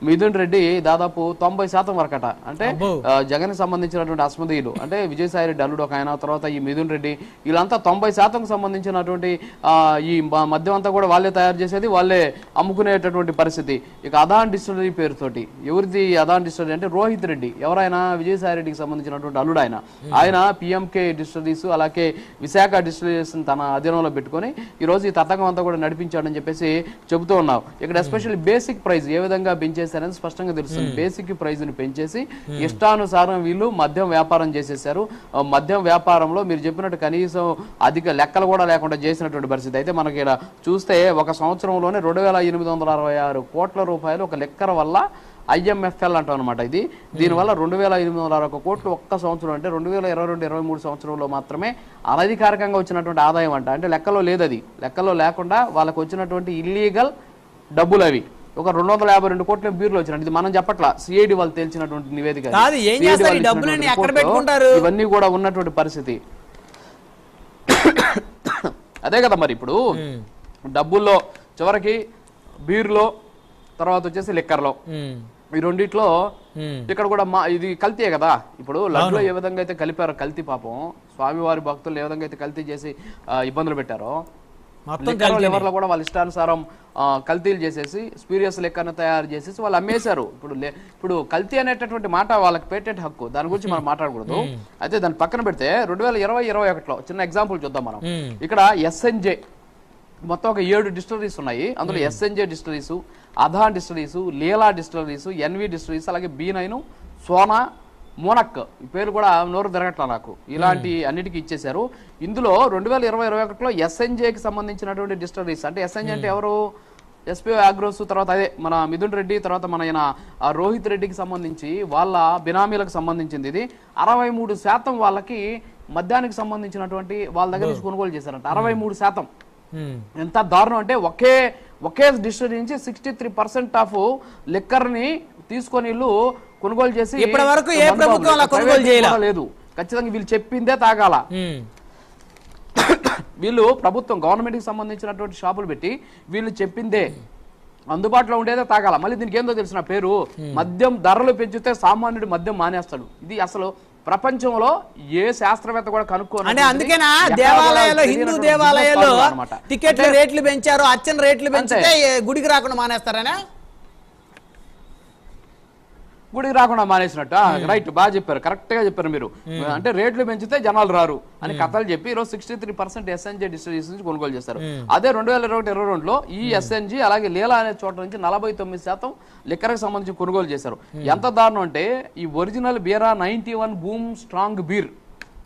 మిథున్ రెడ్డి దాదాపు 90% వరకట. అంటే జగన్ సంబంధించినటువంటి అస్మదీయులు అంటే విజయసాయి రెడ్డి అల్లుడు ఒక ఆయన, తర్వాత ఈ మిథున్ రెడ్డి, వీళ్ళంతా 90% సంబంధించినటువంటి ఈ మద్యం అంతా కూడా వాళ్ళే తయారు చేసేది, వాళ్ళే అమ్ముకునేటటువంటి పరిస్థితి. ఇక అదాన్ డిస్టిలరీ పేరుతోటి, ఎవరిది అదాన్ డిస్టిలరీ అంటే రోహిత్ రెడ్డి, ఎవరైనా విజయసాయి రెడ్డికి సంబంధించినటువంటి అల్లుడు ఆయన పిఎంకే డిస్టిలరీస్ అలాగే విశాఖ డిస్టిలరీస్ తన అధీనంలో పెట్టుకొని ఈరోజు ఈ తతంగం అంతా కూడా నడిపించాడని చెప్పేసి చెబుతూ ఉన్నాం. ఇక్కడ ఎస్పెషల్లీ బేసిక్ ప్రైస్ ఏ విధంగా పెంచేసి అనేది స్పష్టంగా తెలుస్తుంది. బేసిక్ ప్రైజ్ ని పెంచేసి ఇష్టానుసారం వీళ్ళు మద్యం వ్యాపారం చేసేసారు. మద్యం వ్యాపారంలో మీరు చెప్పినట్టు కనీసం అధిక లెక్కలు కూడా లేకుండా చేసినటువంటి పరిస్థితి. అయితే మనకి ఇలా చూస్తే ఒక సంవత్సరంలోనే 2866 కోట్ల రూపాయలు ఒక లెక్కర వల్ల IMFL అంటాం అనమాట. ఇది దీనివల్ల 2861 కోట్లు ఒక్క సంవత్సరం, అంటే 2022-23 సంవత్సరంలో మాత్రమే అనధికారికంగా వచ్చినటువంటి ఆదాయం అంట. అంటే లెక్కలో లేదు, అది లెక్కలో లేకుండా వాళ్ళకు వచ్చినటువంటి ఇల్లీగల్ డబ్బులు అవి ఒక 252 కోట్ల బీర్లు వచ్చినట్టు. ఇది మనం చెప్పట్లా, సిఐడి వాళ్ళు తేల్చినటువంటి నివేదిక. ఇవన్నీ కూడా ఉన్నటువంటి పరిస్థితి అదే కదా. మరి ఇప్పుడు డబ్బుల్లో చివరికి బీర్లో, తర్వాత వచ్చేసి లిక్కర్లో, ఈ రెండిట్లో ఇక్కడ కూడా ఇది కల్తీయే కదా. ఇప్పుడు లడ్డులో ఏ విధంగా అయితే కలిపారో కల్తీ, పాపం స్వామివారి భక్తులు ఏ విధంగా అయితే కల్తీ చేసి ఇబ్బందులు పెట్టారో, లెవర్లో కూడా వాళ్ళ ఇష్టానుసారం కల్తీలు చేసేసి స్పీరియస్ లెక్కను తయారు చేసేసి వాళ్ళు అమ్మేశారు. ఇప్పుడు కల్తీ అనేటటువంటి మాట వాళ్ళకి పేటెంట్ హక్కు, దాని గురించి మనం మాట్లాడకూడదు. అయితే దాన్ని పక్కన పెడితే 2020-21లో చిన్న ఎగ్జాంపుల్ చూద్దాం మనం. ఇక్కడ SNJ మొత్తం ఒక 7 డిస్టిలరీస్ ఉన్నాయి. అందులో SNJ డిస్టిలరీస్, అదాన్ డిస్టిలరీస్, లీలా డిస్టిలరీస్, NV డిస్టిలరీస్, అలాగే B9, సోనా, మోనక్, ఈ పేరు కూడా నోరు తిరగట్లా నాకు, ఇలాంటి అన్నిటికీ ఇచ్చేశారు. ఇందులో 2020-21లో SNJకి సంబంధించినటువంటి డిస్టిలరీస్, అంటే SNJ అంటే ఎవరు, SPO అగ్రోస్, తర్వాత అదే మన మిథున్ రెడ్డి, తర్వాత మన ఆయన రోహిత్ రెడ్డికి సంబంధించి వాళ్ళ బినామీలకు సంబంధించింది. ఇది 63% వాళ్ళకి మద్యానికి సంబంధించినటువంటి వాళ్ళ దగ్గర నుంచి కొనుగోలు చేశారంట. 63%. ఎంత దారుణం అంటే ఒకే డిస్టిలరీ నుంచి 63% ఆఫ్ లిక్కర్ ని తీసుకొని వీళ్ళు కొనుగోలు చేసి, ఇప్పటి వరకు ఏ ప్రభుత్వం అలా కొనుగోలు చేయలేదు. ఖచ్చితంగా వీళ్ళు చెప్పిందే తాగాల. వీళ్ళు ప్రభుత్వం గవర్నమెంట్ కి సంబంధించినటువంటి షాపులు పెట్టి వీళ్ళు చెప్పిందే అందుబాటులో ఉండేదే తాగాల. మళ్ళీ దీనికి ఏందో తెలిసిన పేరు, మద్యం ధరలు పెంచితే సామాన్యుడు మద్యం మానేస్తాడు. ఇది అసలు ప్రపంచంలో ఏ శాస్త్రవేత్త కూడా కనుక్కోవాలి. అంటే అందుకేనా దేవాలయాల్లో, హిందూ దేవాలయాల్లో టికెట్ల రేట్లు పెంచారు, అర్చన రేట్లు పెంచితే గుడికి రాకుండా మానేస్తారనే, గుడికి రాకుండా మానేసినట్టు. రైట్, బాగా చెప్పారు, కరెక్ట్ గా చెప్పారు మీరు. అంటే రేట్లు పెంచితే జనాలు రారు అని కథలు చెప్పి ఈరోజు 63% SNJ డిస్టిలరీస్ నుంచి కొనుగోలు చేస్తారు. అదే 2021-22లో ఈ SNG అలాగే లీలా అనే చోట నుంచి 49% లిక్కర్ కి సంబంధించి కొనుగోలు చేశారు. ఎంత దారుణం అంటే ఈ ఒరిజినల్ బీరా 91 బూమ్ స్ట్రాంగ్ బీర్,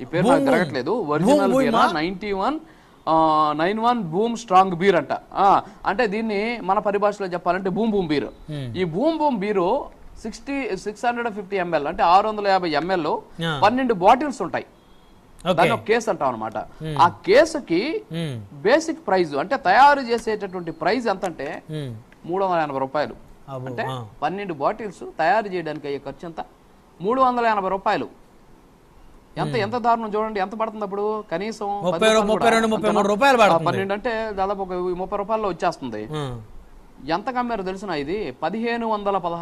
ఈ పేరు నాకు తిరగట్లేదు, ఒరిజినల్ బీరా 91 బూమ్ స్ట్రాంగ్ బీర్ అంట. అంటే దీన్ని మన పరిభాషలో చెప్పాలంటే బూమ్ బీర్. ఈ బూమ్ బీరు 650 ml అంటే 650 ml 12 బాటిల్స్ ఉంటాయి. దాన్ని ఒక కేసు అంటాం అనమాట. ఆ కేసుకి బేసిక్ ప్రైజ్ అంటే తయారు చేసేటటువంటి ప్రైజ్ ఎంత అంటే 380 రూపాయలు. అంటే 12 బాటిల్స్ తయారు చేయడానికి అయ్యే ఖర్చు ఎంత, 380 రూపాయలు. ఎంత దారుణం చూడండి, ఎంత పడుతుంది అప్పుడు, కనీసం 32-33 రూపాయలు. 12 అంటే దాదాపు 30 రూపాయల్లో వచ్చేస్తుంది. ఎంత కమ్మారు తెలిసిన, ఇది 1516